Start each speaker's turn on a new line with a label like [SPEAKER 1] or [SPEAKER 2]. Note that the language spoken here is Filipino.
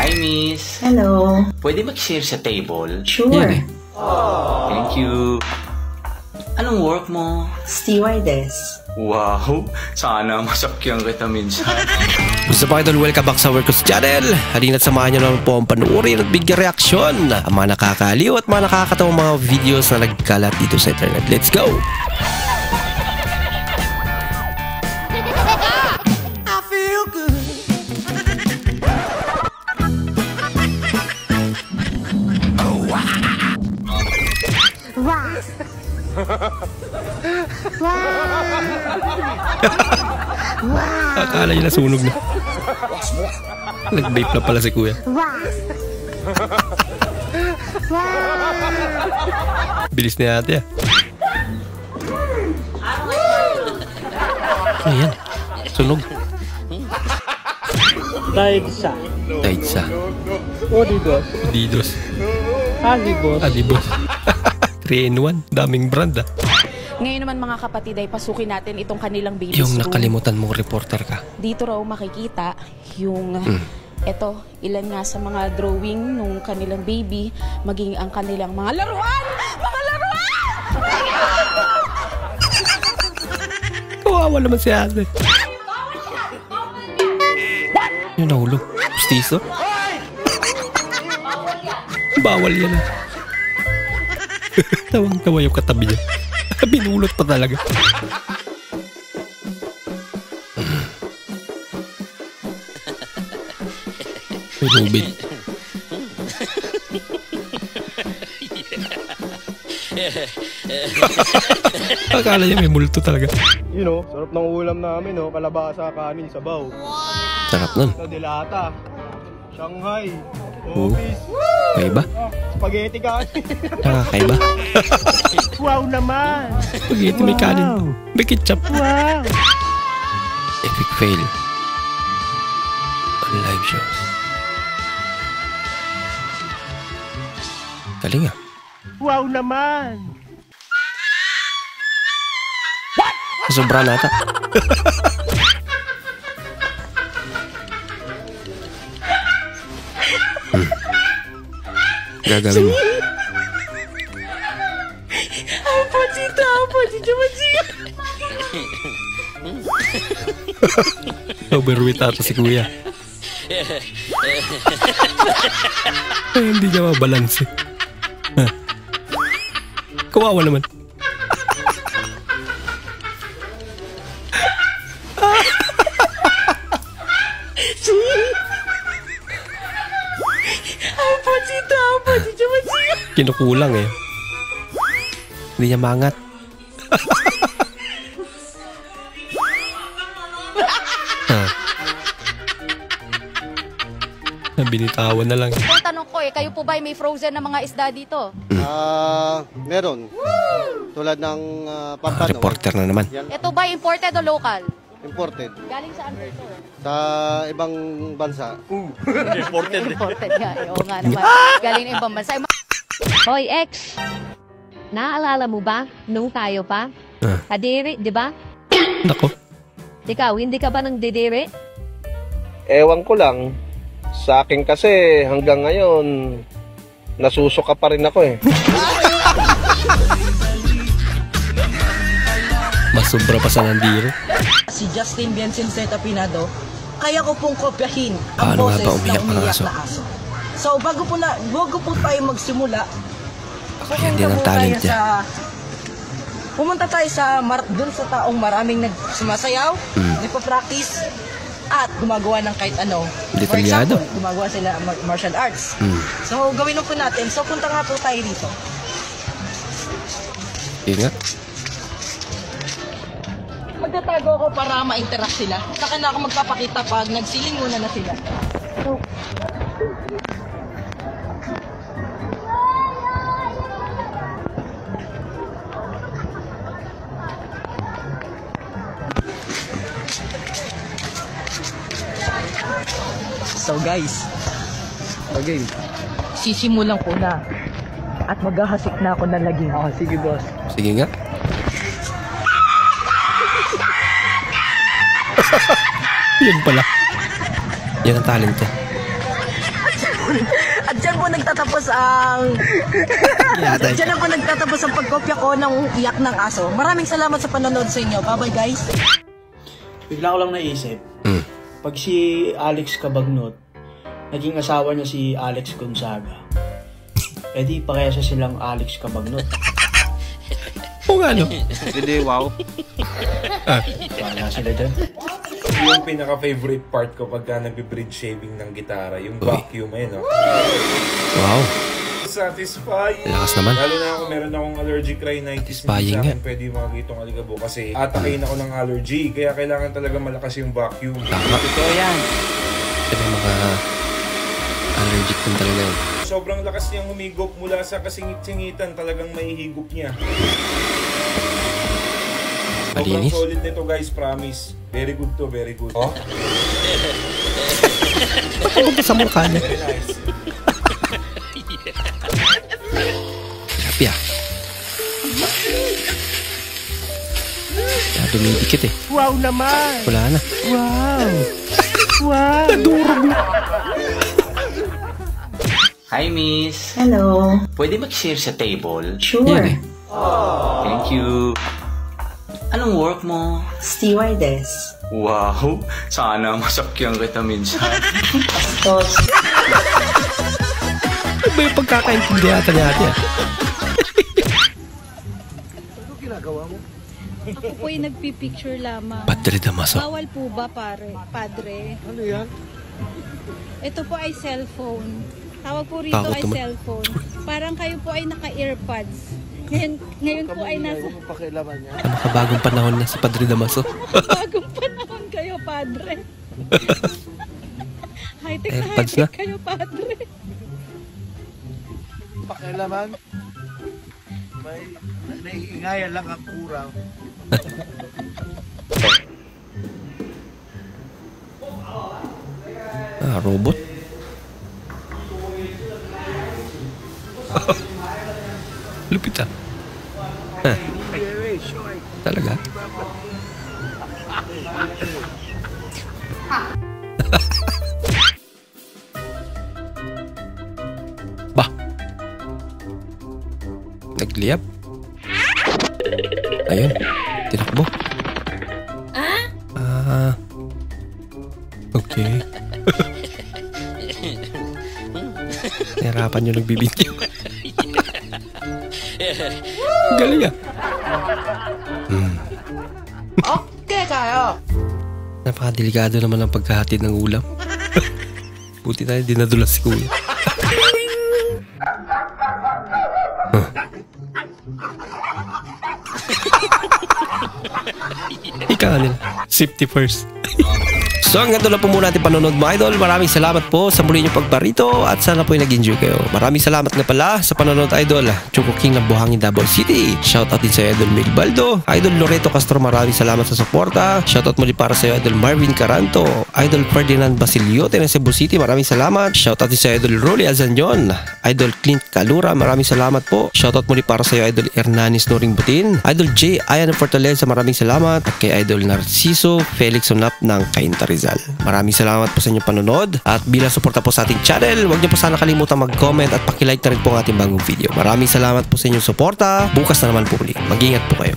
[SPEAKER 1] Hi, miss.
[SPEAKER 2] Hello.
[SPEAKER 1] Pwede mag-share sa table?
[SPEAKER 2] Sure.
[SPEAKER 3] Yan eh.
[SPEAKER 1] Thank you. Anong work mo?
[SPEAKER 2] Stewardess.
[SPEAKER 1] Wow, sana masakyan kita minsan.
[SPEAKER 3] Gusto pa idol, welcome back sa Workos Channel. Halina't samahan nyo naman po ang panuorin at bigyan reaksyon ang mga nakakaliw at mga nakakatawang mga videos na nagkalat dito sa internet. Let's go!
[SPEAKER 4] I feel good. Oh, wow.
[SPEAKER 3] Akala nyo nasunog na. Nag-vape na pala si kuya. Bilis na yata. Ano yan? Sunog.
[SPEAKER 5] Taigsa.
[SPEAKER 3] Taigsa.
[SPEAKER 5] Odidos.
[SPEAKER 3] Didos.
[SPEAKER 5] Alibos.
[SPEAKER 3] Alibos. 3 in 1. Daming brand ah.
[SPEAKER 6] Ngayon naman mga kapatid ay pasukin natin itong kanilang baby's
[SPEAKER 3] Yung
[SPEAKER 6] room.
[SPEAKER 3] nakalimutan mong reporter ka.
[SPEAKER 6] Dito raw makikita yung eto, ilan nga sa mga drawing nung kanilang baby, maging ang kanilang mga laruan! Mga laruan!
[SPEAKER 3] Kawawa naman si ate. Yung nahulog. Pustiso? Bawal yan ah. Tawang-tawa yung katabi niya. Binulot pa talaga. Rubin. Akala niya may multo talaga.
[SPEAKER 7] You know, sarap ng ulam namin, no? Kalabasa, kanin, sabaw.
[SPEAKER 3] Sarap nun.
[SPEAKER 7] Dilata, Shanghai,
[SPEAKER 3] Oo.
[SPEAKER 7] office,
[SPEAKER 3] Kaiba?
[SPEAKER 7] spaghetti kanin.
[SPEAKER 3] Nakakaiba.
[SPEAKER 5] Wow naman.
[SPEAKER 3] Spaghetti may kanin. May ketchup.
[SPEAKER 5] Wow.
[SPEAKER 3] Epic fail. On live shows. Galing ah.
[SPEAKER 5] Wow naman.
[SPEAKER 3] Sobra nata. Gagawin mo. Overweight ata si kuya. Hindi niya mabalance eh. Kawawa naman. Kinukulang eh. Hindi niya mangat. Binitawan na lang.
[SPEAKER 8] Ang tanong ko kayo po ba may frozen na mga isda dito?
[SPEAKER 7] Meron. Tulad ng pampano.
[SPEAKER 3] Reporter na naman.
[SPEAKER 8] Ito ba imported o local?
[SPEAKER 7] Imported.
[SPEAKER 8] Galing saan po ito?
[SPEAKER 7] Sa ibang bansa.
[SPEAKER 8] Imported nga. Oo nga naman. Galing na ibang bansa.
[SPEAKER 9] Hoy, ex! Naaalala mo ba nung tayo pa? Kadiri, di ba?
[SPEAKER 3] Nako.
[SPEAKER 9] Ikaw, hindi ka ba nang didiri?
[SPEAKER 10] Ewan ko lang. Sa akin kasi hanggang ngayon nasusuka pa rin ako eh.
[SPEAKER 3] Mas sobra pa sa nandiro.
[SPEAKER 11] Si Justin Biencenseta Pinado, kaya ko pong kopyahin ang
[SPEAKER 3] Paano
[SPEAKER 11] boses
[SPEAKER 3] nga ba umiyak
[SPEAKER 11] ng umiyak
[SPEAKER 3] ang aso?
[SPEAKER 11] na aso. So bago po tayo magsimula,
[SPEAKER 3] Kaya din ang talent niya.
[SPEAKER 11] pumunta tayo sa dun sa taong maraming nagsumasayaw, nagpa-practice, at gumagawa ng kahit ano. For
[SPEAKER 3] Detalyado.
[SPEAKER 11] example, gumagawa sila martial arts. So gawin po natin. So punta nga po tayo dito.
[SPEAKER 3] Ingat.
[SPEAKER 11] Magtatago ako para ma-interact sila. Saka na ako magpapakita pag nagsiling muna na sila. So, So guys, okay, sisimulan ko na at maghahasik na ako ng laging. Oh, sige boss.
[SPEAKER 3] Sige nga. Yan pala. Yan ang talent niya.
[SPEAKER 11] At dyan po nagtatapos ang... Dyan na po nagtatapos ang pagkopya ko ng iyak ng aso. Maraming salamat sa panonood sa inyo. Bye-bye guys.
[SPEAKER 5] Bigla ko lang naisip, pag si Alex Cabagnot, naging asawa niya si Alex Gonzaga, edi parehas silang Alex Cabagnot.
[SPEAKER 3] O nga, no?
[SPEAKER 2] Hindi, wow.
[SPEAKER 5] Wala sila dyan.
[SPEAKER 12] Yung pinaka-favorite part ko pagka nag-bridge shaving ng gitara, yung vacuum no?
[SPEAKER 3] Wow.
[SPEAKER 12] Satisfying.
[SPEAKER 3] Lakas naman.
[SPEAKER 12] Lalo na ako, meron akong allergic rhinitis.
[SPEAKER 3] Satisfying nga.
[SPEAKER 12] Pwede yung mga gitong aligabo kasi atakayin ako ng allergy. Kaya kailangan talaga malakas yung vacuum.
[SPEAKER 3] Tama.
[SPEAKER 1] Totoo yan.
[SPEAKER 3] Ito yung mga allergic din talaga yun.
[SPEAKER 12] Sobrang lakas niyang humigop mula sa kasingit-singitan. Talagang maihigop niya. Sobrang
[SPEAKER 3] Malinis.
[SPEAKER 12] solid nito guys, promise. Very good to, very good. Oh?
[SPEAKER 3] Pagpunta sa mukha niya.
[SPEAKER 12] Very nice.
[SPEAKER 3] Happy dumidikit eh.
[SPEAKER 5] Wow naman!
[SPEAKER 3] Wala na.
[SPEAKER 5] Wow! Wow!
[SPEAKER 3] Nadurog na.
[SPEAKER 1] Hi, miss.
[SPEAKER 8] Hello.
[SPEAKER 1] Pwede mag-share sa table?
[SPEAKER 8] Sure.
[SPEAKER 3] Yan eh.
[SPEAKER 1] Thank you. Anong work mo?
[SPEAKER 8] Stewardess.
[SPEAKER 1] Wow! Sana masakyan kita minsan.
[SPEAKER 8] Tos.
[SPEAKER 3] Ano ba yung pagkakaintindihan niya natin?
[SPEAKER 13] Ako po yung nagpipicture lamang.
[SPEAKER 3] Padre Damaso.
[SPEAKER 13] Bawal po ba, padre?
[SPEAKER 7] Ano yan?
[SPEAKER 13] Ito po ay cellphone. Tawag po rito
[SPEAKER 3] Takot
[SPEAKER 13] ay
[SPEAKER 3] naman.
[SPEAKER 13] cellphone. Parang kayo po ay naka-earpods. Ngayon po ay nasa...
[SPEAKER 3] Ang makabagong panahon na si Padre Damaso.
[SPEAKER 13] Bagong panahon kayo, padre. High-tech na
[SPEAKER 3] Airpods
[SPEAKER 13] high-tech
[SPEAKER 3] na?
[SPEAKER 13] kayo, padre.
[SPEAKER 7] Pakialaman. May naiingayan lang ang kurang.
[SPEAKER 3] Robot? Lupit ah. Talaga? Bah. Nagliyap. Ayun. Tinakbo. Okay. Nahirapan nyo nagbibideo. Galing ah.
[SPEAKER 11] Okay kayo.
[SPEAKER 3] Napakadelikado naman ang pagkahatid ng ulam. Buti tayo dinadulas si Kuya. Ika nila. Safety first. So hanggang doon lang po muna natin panonood mga idol. Maraming salamat po sa muli nyo pagbarito at sana po yung nag-enjoy kayo. Maraming salamat nga pala sa panonood idol. Choco King ng Buhangin Davao City. Shoutout din sa Idol Mil Baldo. Idol Loreto Castro, maraming salamat sa suporta. Shoutout muli para sa Idol Marvin Caranto. Idol Ferdinand Basiliote ng Cebu City, maraming salamat. Shoutout din sa Idol Rolly Azanyon. Idol Clint Calura, maraming salamat po. Shoutout muli para sa Idol Hernanis Noring Butin. Idol J. Ayan Fortaleza, maraming salamat. At kay Idol Narciso Felix Sonap ng Cainta Rizal. Maraming salamat po sa inyong panonood. At bilang suporta po sa ating channel, huwag niyo po sana kalimutan mag-comment at pakilike na rin po ang ating bagong video. Maraming salamat po sa inyong suporta. Bukas na naman po ulit. Mag-ingat po kayo.